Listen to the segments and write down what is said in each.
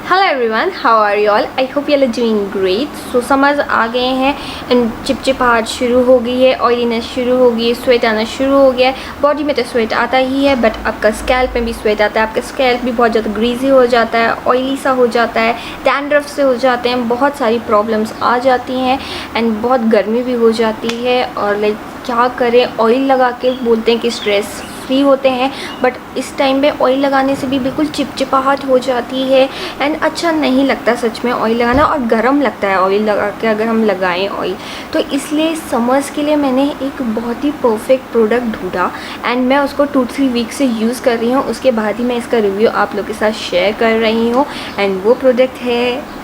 Hello everyone, how are you all? I hope you are doing great. So summers आ गए हैं and चिपचिपाहट शुरू हो गई है, ऑयलीनेस शुरू हो गई है, स्वेट आना शुरू हो गया है। बॉडी में तो स्वेट आता ही है, बट आपका स्कैल्प में भी स्वेट आता है। आपका स्कैल्प भी बहुत ज़्यादा ग्रीजी हो जाता है, ऑयली सा हो जाता है, डैंड्रफ से हो जाते हैं, बहुत सारी प्रॉब्लम्स आ जाती हैं एंड बहुत गर्मी भी हो जाती है। और लाइक क्या करें, ऑयल लगा के बोलते हैं कि स्ट्रेस फ्री होते हैं, बट इस टाइम पे ऑयल लगाने से भी बिल्कुल चिपचिपाहट हो जाती है एंड अच्छा नहीं लगता सच में ऑयल लगाना, और गर्म लगता है ऑयल लगा के अगर हम लगाएं ऑयल। तो इसलिए समर्स के लिए मैंने एक बहुत ही परफेक्ट प्रोडक्ट ढूंढा एंड मैं उसको 2-3 वीक से यूज़ कर रही हूँ। उसके बाद ही मैं इसका रिव्यू आप लोग के साथ शेयर कर रही हूँ एंड वो प्रोडक्ट है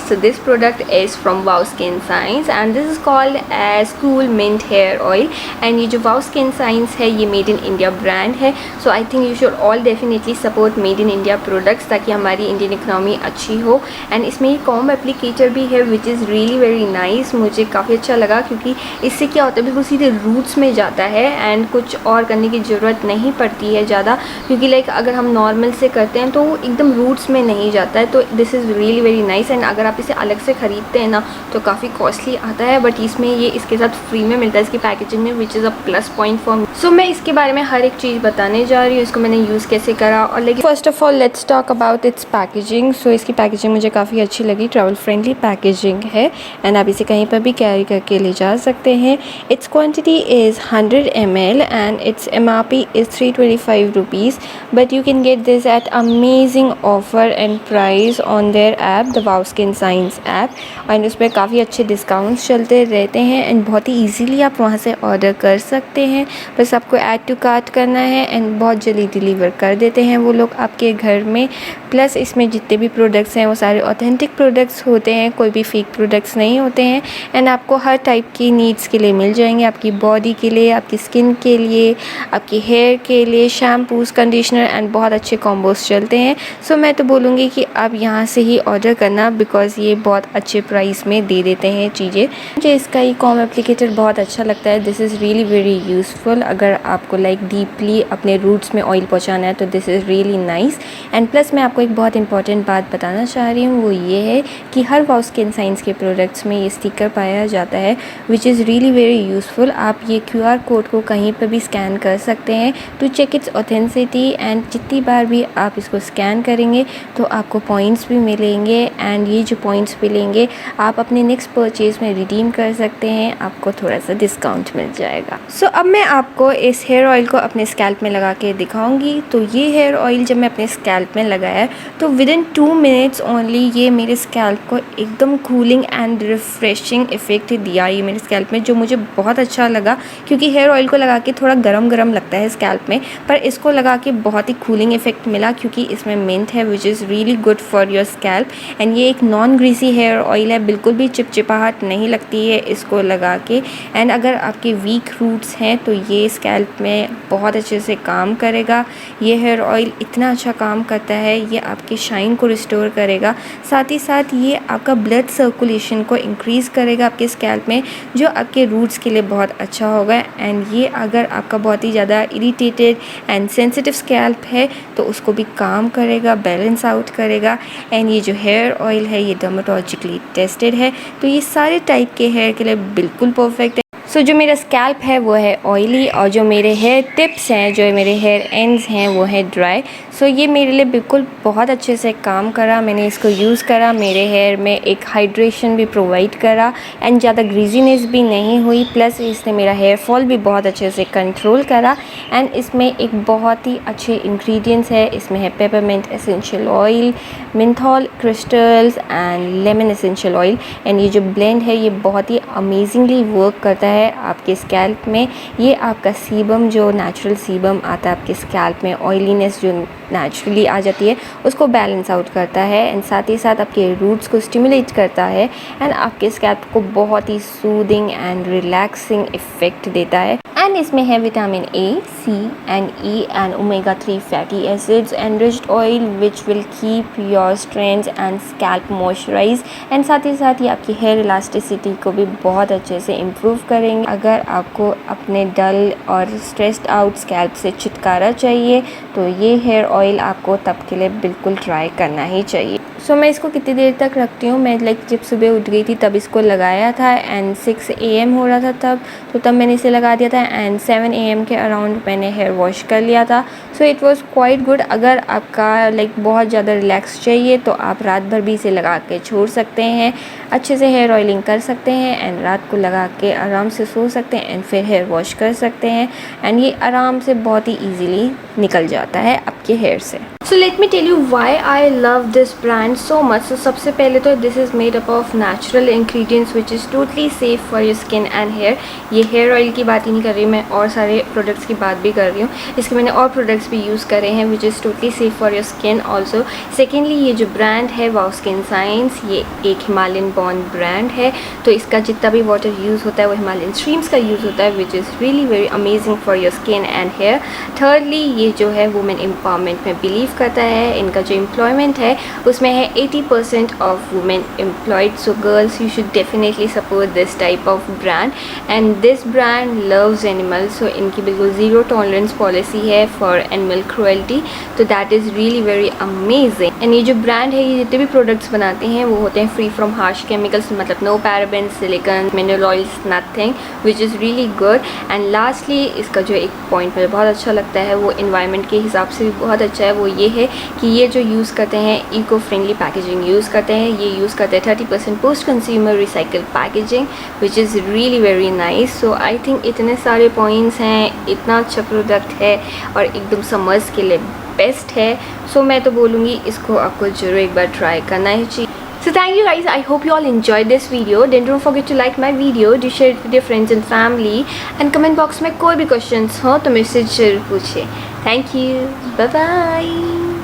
so this product is from Wow Skin Science and this is called as Cool Mint Hair Oil। and ये जो Wow Skin Science है ये मेड इन इंडिया ब्रांड है। So I think you should all definitely support made in India products ताकि हमारी Indian economy अच्छी हो। And इसमें ये कॉम्ब एप्लीकेटर भी है which is really very nice. मुझे काफ़ी अच्छा लगा क्योंकि इससे क्या होता है, बिल्कुल सीधे रूट्स में जाता है एंड कुछ और करने की ज़रूरत नहीं पड़ती है ज़्यादा, क्योंकि लाइक अगर हम नॉर्मल से करते हैं तो वो एकदम रूट्स में नहीं जाता है। तो this is really very nice. And अगर आप इसे अलग से ख़रीदते हैं ना तो काफ़ी कॉस्टली आता है, बट इसमें ये इसके साथ फ्री में मिलता है इसकी पैकेजिंग में, which is a plus point for me. So मैं इसके बारे में हर एक चीज़ बताने जा रही हूँ, इसको मैंने यूज़ कैसे करा। और लेकिन first of all let's talk about its packaging. So इसकी पैकेजिंग मुझे काफ़ी अच्छी लगी, ट्रैवल फ्रेंडली पैकेजिंग है एंड आप इसे कहीं पर भी कैरी करके ले जा सकते हैं। It's quantity is 100 ml and it's MRP is 325 rupees, but you can get this eight amazing offer and price on their app, the wow skin science app. And उस पर काफ़ी अच्छे डिस्काउंट्स चलते रहते हैं एंड बहुत ही ईजीली आप वहाँ से ऑर्डर कर सकते हैं। बस आपको ऐड टू कार्ट करना है एंड बहुत जल्दी डिलीवर कर देते हैं वो लोग आपके घर में। प्लस इसमें जितने भी प्रोडक्ट्स हैं वो सारे ऑथेंटिक प्रोडक्ट्स होते हैं, कोई भी फेक प्रोडक्ट्स नहीं होते हैं एंड आपको हर टाइप की नीड्स के लिए मिल जाएंगे, आपकी बॉडी के लिए, आपकी स्किन के लिए, आपकी हेयर के लिए, शैम्पूज़, कंडीशनर एंड बहुत अच्छे कॉम्बोज चलते हैं। सो मैं तो बोलूँगी कि आप यहाँ से ही ऑर्डर करना, बिकॉज ये बहुत अच्छे प्राइस में दे देते हैं चीज़ें। मुझे इसका ये कॉम एप्लीकेटर बहुत अच्छा लगता है। This is really very useful. अगर आपको लाइक डीपली अपने रूट्स में ऑयल पहुँचाना है तो this is really nice. And plus मैं आपको एक बहुत इंपॉर्टेंट बात बताना चाह रही हूँ, वो ये है कि हर वाउ स्किन साइंस के प्रोडक्ट्स में ये स्टिकर पाया जाता है which is really very useful. आप ये QR कोड को कहीं पर भी स्कैन कर सकते हैं to check its authenticity and जितनी बार भी आप इसको स्कैन करेंगे तो आपको पॉइंट्स भी मिलेंगे एंड ये जो पॉइंट्स मिलेंगे आप अपने नेक्स्ट परचेज़ में रिडीम कर सकते हैं, आपको थोड़ा सा डिस्काउंट मिल जाएगा। सो अब मैं आपको इस हेयर ऑयल को अपने स्कैल्प में लगा के दिखाऊंगी। तो ये हेयर ऑयल जब मैं अपने स्कैल्प में लगाया तो विदिन 2 मिनट्स ओनली ये मेरे स्कैल्प को एकदम कूलिंग एंड रिफ्रेशिंग इफ़ेक्ट दिया ये मेरे स्कैल्प में, जो मुझे बहुत अच्छा लगा क्योंकि हेयर ऑयल को लगा के थोड़ा गरम गरम लगता है स्कैल्प में, पर इसको लगा के बहुत ही कूलिंग इफ़ेक्ट मिला क्योंकि इसमें मिंट है which is really good for your scalp. And ये एक नॉन ग्रीसी हेयर ऑयल है, बिल्कुल भी चिपचिपाहट नहीं लगती है इसको लगा के। एंड अगर आपके वीक रूट्स हैं तो ये स्कैल्प में बहुत अच्छे से काम करेगा। ये हेयर ऑयल इतना अच्छा काम करता है, ये आपकी शाइन को रिस्टोर करेगा, साथ ही साथ ये आपका ब्लड सर्कुलेशन को इंक्रीज़ करेगा आपके स्कैल्प में, जो आपके रूट्स के लिए बहुत अच्छा होगा। एंड ये अगर आपका बहुत ही ज़्यादा इरिटेटेड एंड सेंसिटिव स्कैल्प है तो उसको भी काम करेगा, बैलेंस आउट करेगा। एंड ये जो हेयर ऑयल है ये डर्मेटोलॉजिकली टेस्टेड है, तो ये सारे टाइप के हेयर के लिए बिल्कुल परफेक्ट है। सो जो मेरा स्कैल्प है वो है ऑयली और जो मेरे हेयर टिप्स हैं, जो मेरे हेयर एंड्स हैं वो है ड्राई। सो ये मेरे लिए बिल्कुल बहुत अच्छे से काम करा। मैंने इसको यूज़ करा, मेरे हेयर में एक हाइड्रेशन भी प्रोवाइड करा एंड ज़्यादा ग्रीजीनेस भी नहीं हुई। प्लस इसने मेरा हेयर फॉल भी बहुत अच्छे से कंट्रोल करा। एंड इसमें एक बहुत ही अच्छे इंग्रेडिएंट्स है, इसमें है peppermint essential oil, menthol crystals and lemon essential oil. And ये जो ब्लेंड है ये बहुत ही अमेजिंगली वर्क करता है आपके स्कैल्प में। ये आपका सीबम, जो नेचुरल सीबम आता है आपके स्कैल्प में, ऑयलीनेस जो नेचुरली आ जाती है उसको बैलेंस आउट करता है एंड साथ ही साथ आपके रूट्स को स्टिमुलेट करता है एंड आपके स्कैल्प को बहुत ही सूदिंग एंड रिलैक्सिंग इफ़ेक्ट देता है। एंड इसमें है vitamin A, C and E and omega 3 fatty acids, enriched oil which will keep your strength and scalp moisturise, and साथ ही साथ ये आपकी हेयर इलास्टिसिटी को भी बहुत अच्छे से इम्प्रूव करेंगे। अगर आपको अपने डल और स्ट्रेस्ड आउट स्कैल्प से छुटकारा चाहिए तो ये हेयर ऑयल आपको तब के लिए बिल्कुल ट्राई करना ही चाहिए। सो मैं इसको कितनी देर तक रखती हूँ, मैं जब सुबह उठ गई थी तब इसको लगाया था एंड 6 AM हो रहा था तब मैंने इसे लगा दिया था एंड 7 AM के अराउंड मैंने हेयर वॉश कर लिया था। So it was quite good. अगर आपका बहुत ज़्यादा रिलैक्स चाहिए तो आप रात भर भी इसे लगा के छोड़ सकते हैं, अच्छे से हेयर ऑयलिंग कर सकते हैं एंड रात को लगा के आराम से सो सकते हैं एंड फिर हेयर वॉश कर सकते हैं एंड ये आराम से बहुत ही ईजीली निकल जाता है आपके हेयर से। So let me tell you why I love this brand so much. So सबसे पहले तो this is made up of natural ingredients which is totally safe for your skin and hair. ये hair oil की बात ही नहीं कर रही मैं, और सारे प्रोडक्ट्स की बात भी कर रही हूँ। इसके मैंने और प्रोडक्ट्स भी यूज़ करे हैं विच is totally safe for your skin also. Secondly ये जो ब्रांड है वाओ स्किन साइंस, ये एक हिमालयन बॉर्न ब्रांड है, तो इसका जितना भी वाटर यूज़ होता है वो हिमालयन स्ट्रीम्स का यूज़ होता है which is really very amazing for your skin and hair. Thirdly ये जो है वुमेन एम्पावरमेंट में बिलीव करता है। इनका जो एम्प्लॉयमेंट है उसमें है 80% of women employed. So girls you should definitely support this type of brand and this brand loves animals. So इनकी बिल्कुल ज़ीरो टॉलरेंस पॉलिसी है फॉर एनिमल क्रुएल्टी, तो that is really very amazing. And ये जो brand है ये जितने भी प्रोडक्ट्स बनाते हैं वो होते हैं फ्री फ्रॉम हार्श केमिकल्स, मतलब no parabens, silicone, mineral oils, nothing, which is really good. And lastly इसका जो एक पॉइंट मुझे बहुत अच्छा लगता है वो इन्वायरमेंट के हिसाब से भी बहुत अच्छा है, वो ये है कि ये जो यूज़ करते हैं इको फ्रेंडली पैकेजिंग यूज़ करते हैं। ये यूज़ करते हैं 30% post consumer recycle packaging which is really very nice. So I think इतने सारे पॉइंट्स हैं, इतना अच्छा प्रोडक्ट है और एकदम समर्स के लिए बेस्ट है। सो मैं तो बोलूँगी इसको आपको ज़रूर एक बार ट्राई करना ही चाहिए। So thank you guys, I hope you all enjoyed this video. Then don't forget to like my video, do share it with your friends and family, and comment box में कोई भी questions हो तो मुझसे जरूर पूछे। Thank you, bye bye.